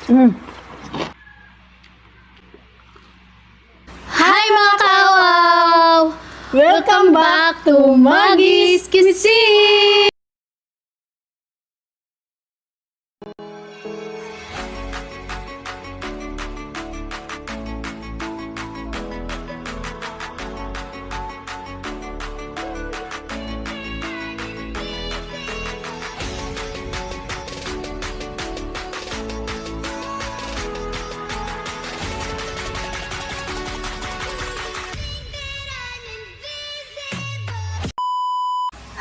Mm. Hi mga kawaw! Welcome back to Maggie's Cuisine!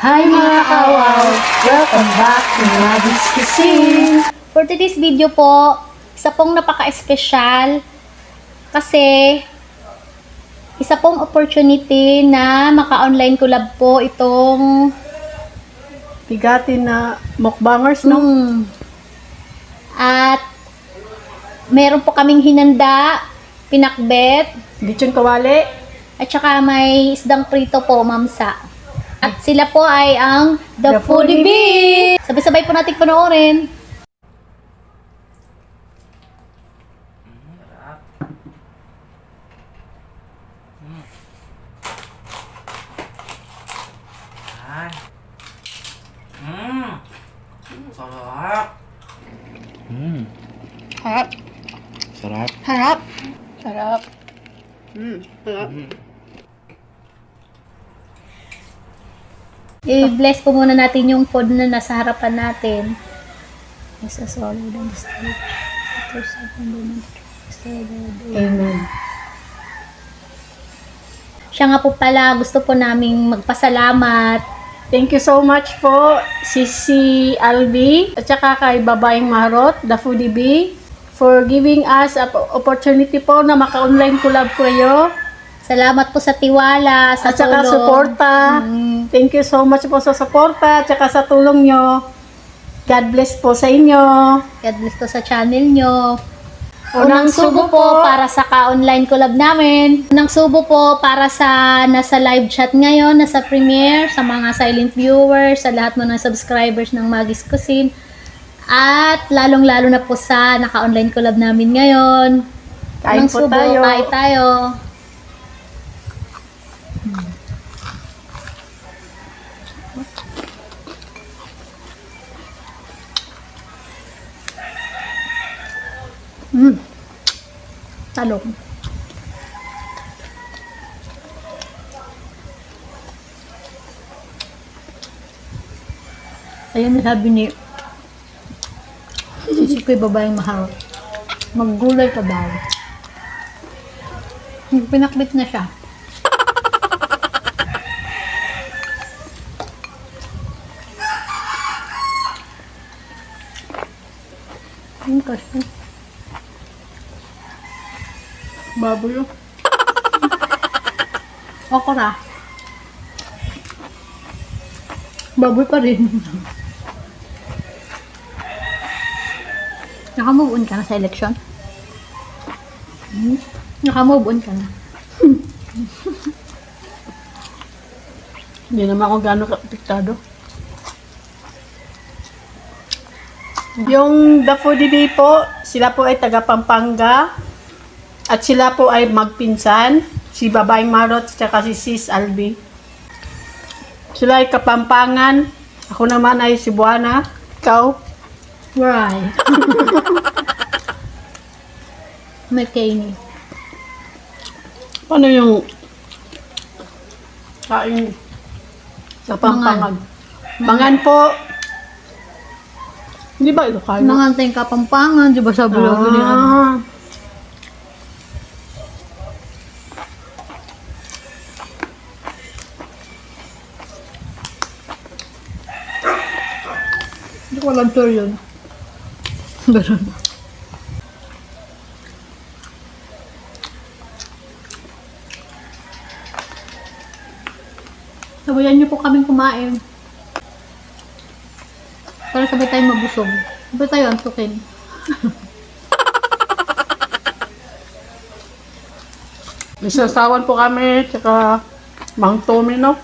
Hi mga kawaw! Welcome back to Maggie's Cuisine! For today's video po, isa pong napaka-espesyal kasi isa pong opportunity na maka-online collab po itong Bigatin na mukbangers, no? At meron po kaming hinanda, pinakbet, Lechon kawali. at saka may isdang prito po, mamsa. At sila po ay ang The The Foodie Foodie Bee! Sabay-sabay po natin panoorin. Sarap. Harap. Sarap. Harap. Sarap. Sarap. I-bless po muna natin yung food na nasa harapan natin. Nasa solid and straight. Amen. Siya nga po pala, gusto po naming magpasalamat. Thank you so much po, Sisi Albi, at saka kay Babaeng Marot, The Foodie Bee, for giving us an opportunity po na maka-online collab ko kayo. Salamat po sa tiwala, sa At saka tulong. suporta. Thank you so much po sa suporta at saka sa tulong nyo. God bless po sa inyo. God bless po sa channel nyo. Unang subo po. Para sa ka-online collab namin. Unang subo po para sa nasa live chat ngayon, nasa premiere, sa mga silent viewers, sa lahat mo ng subscribers ng Maggie's Cuisine. At lalong-lalo na po sa naka-online collab namin ngayon. Kain Unang po subo, tayo. kain tayo. Talong. Ayun sabi ni Sisi ko'y babaeng mahal. Maggulay ka daw. Pinakbit na siya. Ayun kasi. Baboy oh. Okra. Baboy pa rin. Naka-move on ka na sa election? Naka-move on ka na. Hindi naman ako gano'ng kapiktado. Yung The Foodie Bee po, sila po ay taga Pampanga. At sila po ay magpinsan. Si Babaeng Marot at saka si Sis Albi. Sila ay Kapampangan. Ako naman ay Cebuana. Ikaw? Right. McCain. Paano yung kain sa Pampangan? Mangan po. Hindi ba Ilocano? Nangantay Kapampangan, di ba sabi lang ganyan? Ah. Hindi ko alam sure yun. Ganun. Sabayan niyo po kaming kumain. Para sabay tayong mabusog. Sabay tayo antukin. May sasawan po kami, tsaka Mang Tommy, no?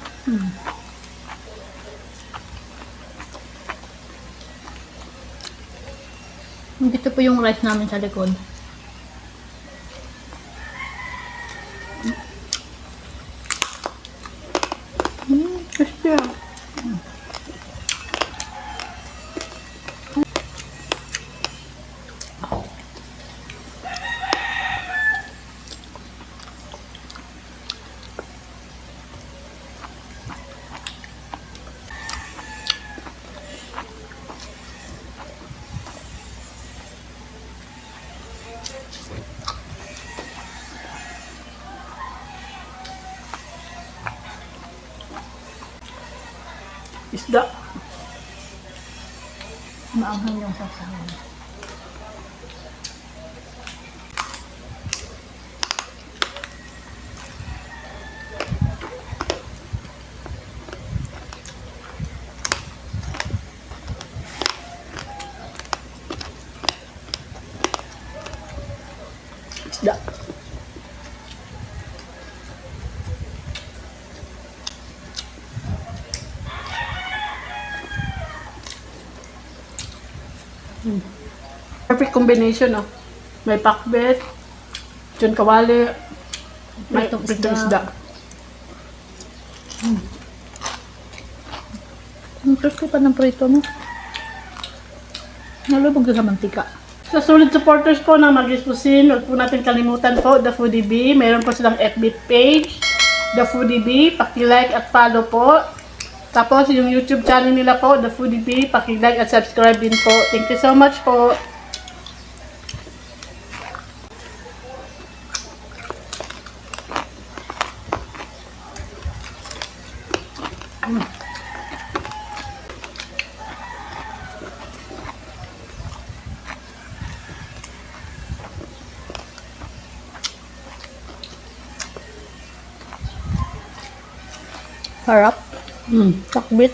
Dito po yung rice namin sa likod. Crispy ah. Isda. Maanghang yung sasawan. Isda. Perfect combination, oh. May pakbet, chun kawali, may Pritong pritong isda. isda. Ang crispy pa ng prito, no? Nalubog sa mantika. Sa solid supporters po ng Magis Cuisine, huwag po natin kalimutan po, The Foodie Bee. Meron po silang FB page, The Foodie Bee. Paki-like at follow po. Tapos yung YouTube channel nila po, The Foodie Bee. Paki-like at subscribe din po. Thank you so much po. Harap. Takbit.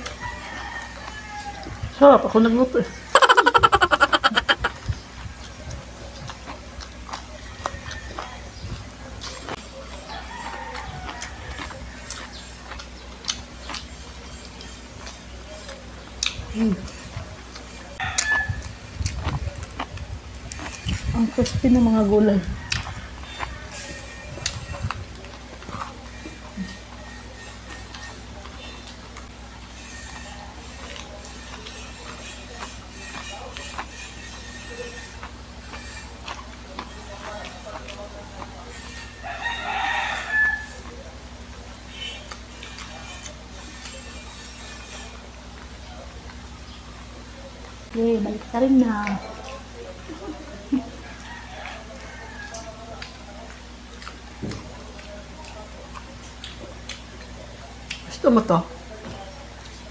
Sarap, ako nagluto eh. Ang crispy ng mga gulay. Okay, balik ka rin na. Gusto mo to?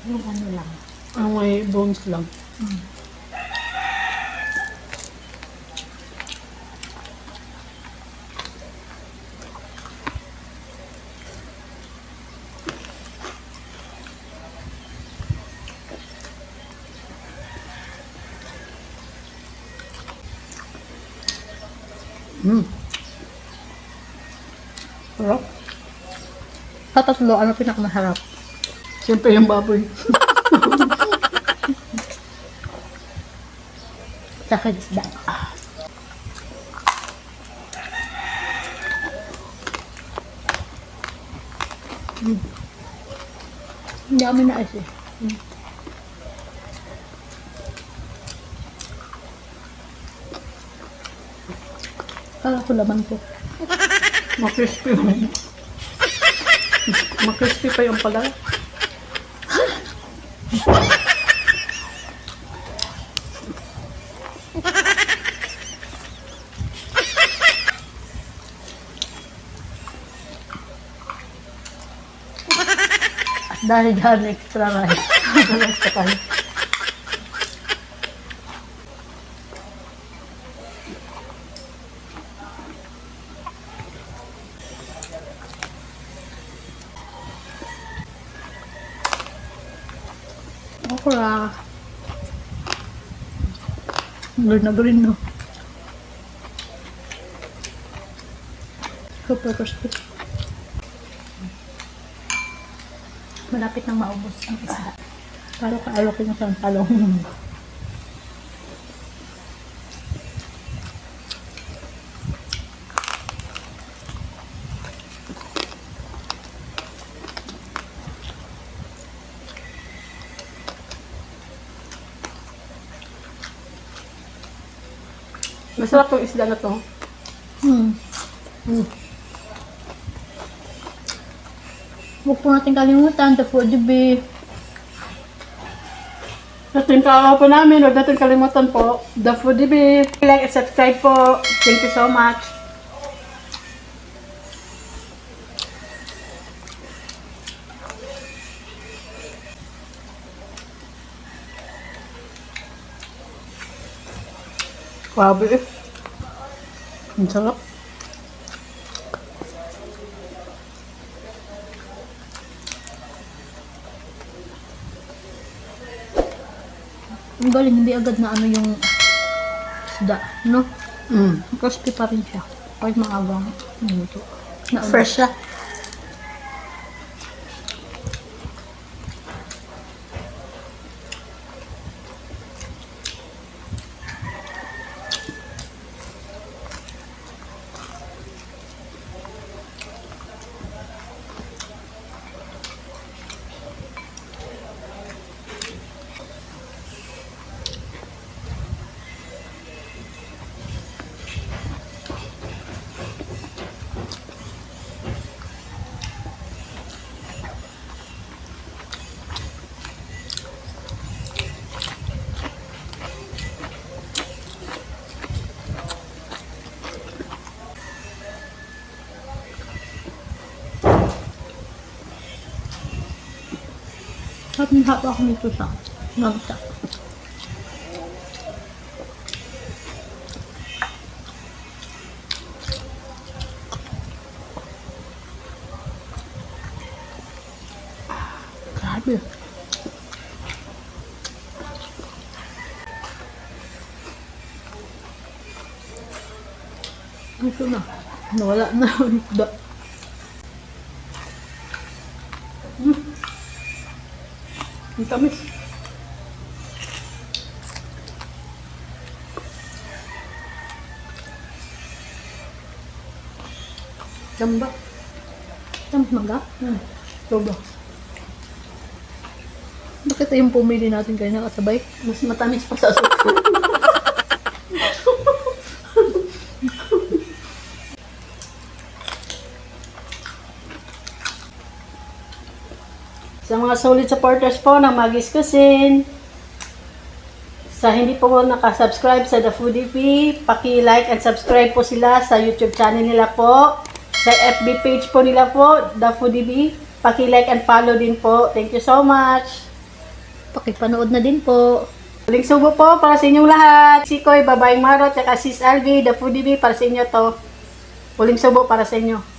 Yung ano lang. Ang may bones lang. Sarap. Sa tatlo, ano pinakamasarap? Siyempre yung baboy. Sa akin isda. Ang dami na ice eh. Kala ko laman ko. Makrispy. Makrispy pa yung pala. Dahil dyan extra rice. Rice pa tayo. Okra. Green na green, no? Super crispy. Malapit nang maubos ang isda. Para ka-alokin mo sa talong. Masarap tong isda na to. Hmm. Huwag po natin kalimutan, the foodie beef. Sa team kakao po namin, huwag natin kalimutan po, the foodie beef. Like and subscribe po. Thank you so much. Grabe eh. Ang sarap. Ang galing, hindi agad na ano yung isda, no? Mm. Crispy pa rin siya. Kahit maagang minuto. Fresh siya. At nahapa ako nito sa nagta. Grabe. Ito na. Nawala na yung isda. Ang tamis. Gamba. Tamis mangga. Soba. Bakit yung pumili natin kayo nakasabay? Mas matamis pa sa suko. Sa mga solid supporters po ng Maggie's Cuisine, sa hindi po nakasubscribe sa The Foodie Bee, paki-like and subscribe po sila sa YouTube channel nila po. Sa FB page po nila po, The Foodie Bee, paki-like and follow din po. Thank you so much. Pakipanood na din po. Huling subo po para sa inyong lahat. Si Koy, Babaeng Marot, at Sis Alvi, The Foodie Bee, para sa inyo to. Huling subo para sa inyo.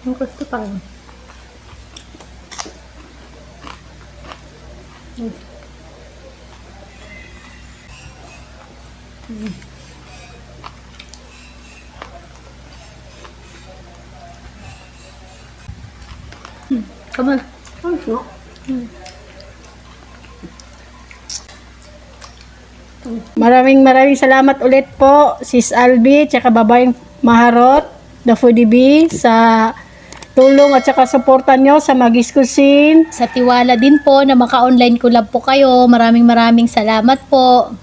Ang gusto pa rin. Kamal. Ayos, no? Maraming salamat ulit po, Sis Albi, tsaka Babaeng Maharot, The Foodie Bee, sa tulong at saka suporta nyo sa Maggie's Cuisine. Sa tiwala din po na maka-online collab po kayo. Maraming salamat po.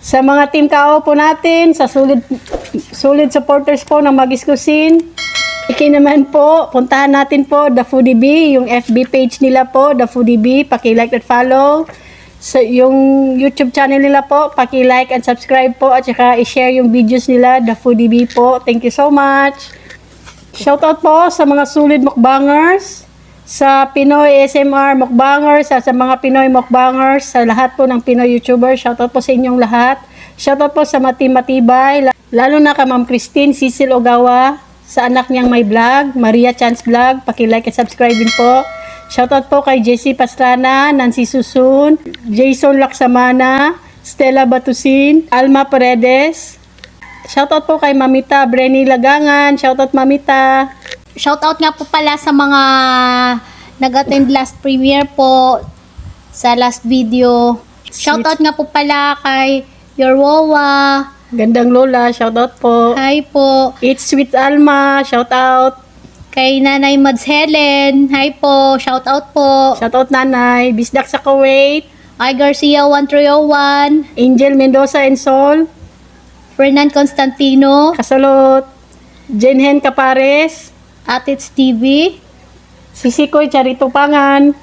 Sa mga team KO po natin, sa solid supporters po ng Maggie's Cuisine. Iki naman po, puntahan natin po The Foodie Bee, yung FB page nila po, The Foodie Bee, paki-like at follow. Sa yung YouTube channel nila po, paki-like and subscribe po at saka i-share yung videos nila, The Foodie Bee po. Thank you so much. Shoutout po sa mga solid mukbangers, sa Pinoy SMR mukbangers, sa mga Pinoy mukbangers, sa lahat po ng Pinoy YouTuber. Shoutout po sa inyong lahat. Shoutout po sa Mati Matibay, lalo na ka Ma'am Christine Cecil Ogawa, sa anak niyang may vlog, Maria Chance Vlog, paki-like at subscribe din po. Shoutout po kay Jessie Pastrana, Nancy Susun, Jason Laksamana, Stella Batusin, Alma Paredes. Shoutout po kay Mamita Brenny Lagangan. Shoutout Mamita. Shoutout nga po pala sa mga nag-attend last premiere po sa last video. Shoutout nga po pala kay Yorwowa. Gandang Lola, shoutout po. Hi po. It's Sweet Alma, shoutout. Kay Nanay Mads Helen. Hi po. Shoutout po. Shoutout Nanay. Bisdak sa Kuwait. I Garcia 1301, Angel Mendoza and Sol, Fernan Constantino, Kasalot, Jenhen Capares, Atits TV, Sisikoy Charito Pangan,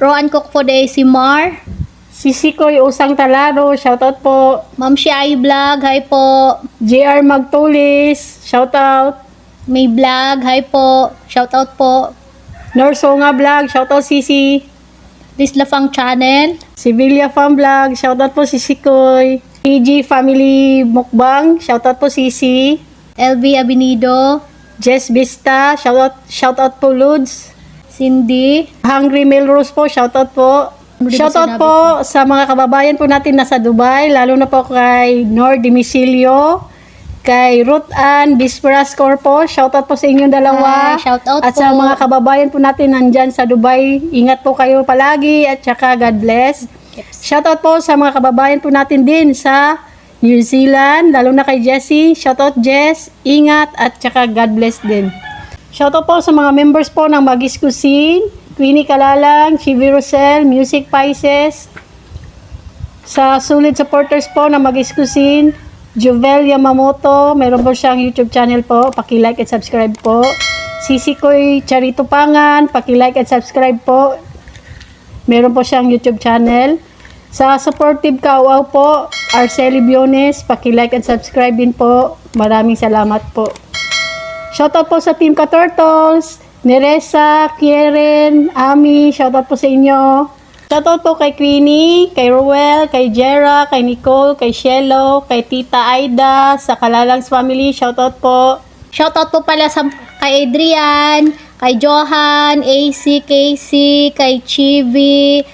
Roan Kokpo de Simar, Sisikoy Usang Talaro, shoutout po. Ma'am Shai Vlog, hi po. JR Magtulis, shoutout. May Vlog, hi po. Shoutout po. Norsonga Vlog, shoutout Sisi. Dislafang Channel, Sibilia Farm Vlog, shoutout po Sisikoy. PG Family Mukbang, shoutout po Sisi. LV Abinido, Jess Vista, shoutout po Ludes. Cindy, Hungry Melrose po, shoutout po. Ano di ba Shoutout sinabi po sa mga kababayan po natin nasa Dubai, lalo na po kay Nor Dimisilio, kay Ruth Ann Bisperas Corpo, shoutout po sa inyong dalawa. Hi, shoutout at sa po. mga kababayan po natin nandyan sa Dubai, ingat po kayo palagi at saka God bless. Shoutout po sa mga kababayan po natin din sa New Zealand, lalo na kay Jessie. Shoutout Jess, ingat at saka God bless din. Shoutout po sa mga members po ng Magis Cuisine, Queenie Kalalang, Chivi Rosel, Music Pisces, sa solid supporters po ng Magis Cuisine, Jovel Yamamoto, meron po siyang YouTube channel po, paki-like at subscribe po. Sisikoy Charito Pangan, paki-like at subscribe po, meron po siyang YouTube channel. Sa Supportive Kauaw po, Arceli Biones, paki-like at subscribe din po, maraming salamat po. Shoutout po sa Team Ka-Turtles, Neresa, Kieren, Ami, shoutout po sa inyo. Shoutout po kay Queenie, kay Ruel, kay Jera, kay Nicole, kay Shelo, kay Tita Aida, sa Kalalangs family, shoutout po. shoutout po pala kay Adrian, kay Johan, AC, Casey, kay Chivi,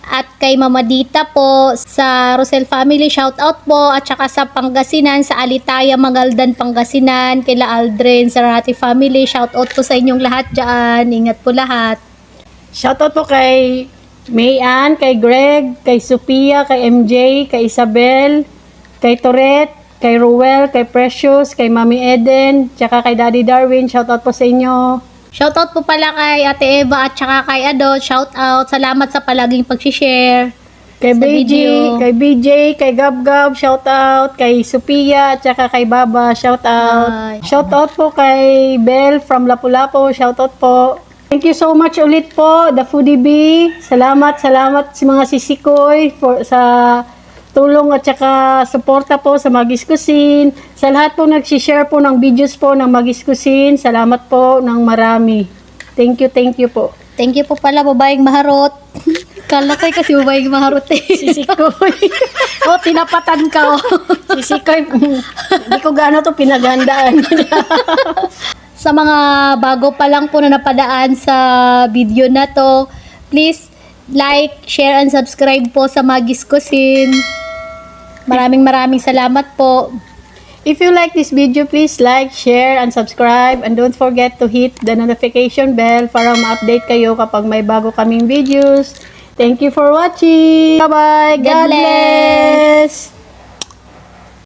at kay Mama Dita po sa Rosel family, shoutout po, at saka sa Pangasinan, sa Alitaya, Magaldan, Pangasinan, kila Aldrin, sa Rati family, shoutout po sa inyong lahat dyan, ingat po lahat. Shoutout po kay Mayan, kay Greg, kay Sophia, kay MJ, kay Isabel, kay Toret, kay Ruel, kay Precious, kay Mami Eden, tsaka kay Daddy Darwin, shoutout po sa inyo. Shoutout po pala kay Ate Eva at saka kay Adot, shoutout, salamat sa palaging pag-share. Kay Sa BJ, video. kay BJ, kay Gab, shoutout, kay Sophia, at saka kay Baba, shoutout. Hi. Shoutout po kay Belle from Lapu-Lapu, shoutout po. Thank you so much ulit po, The Foodie Bee. Salamat sa mga sisikoy sa tulong at saka suporta po sa Magis Cuisine. Sa lahat po nag-share po ng videos po ng Magis Cuisine, salamat po ng marami. Thank you po. Thank you po pala, babaeng maharot. Kala ko kasi babaeng maharot eh. Sisikoy. Oh, tinapatan ka oh. Sisikoy, hindi ko gaano to pinaghandaan. Sa mga bago pa lang po na napadaan sa video na to, please like, share, and subscribe po sa Magis Cuisine. Maraming salamat po. If you like this video, please like, share, and subscribe. And don't forget to hit the notification bell para ma-update kayo kapag may bago kaming videos. Thank you for watching. Bye-bye. God bless.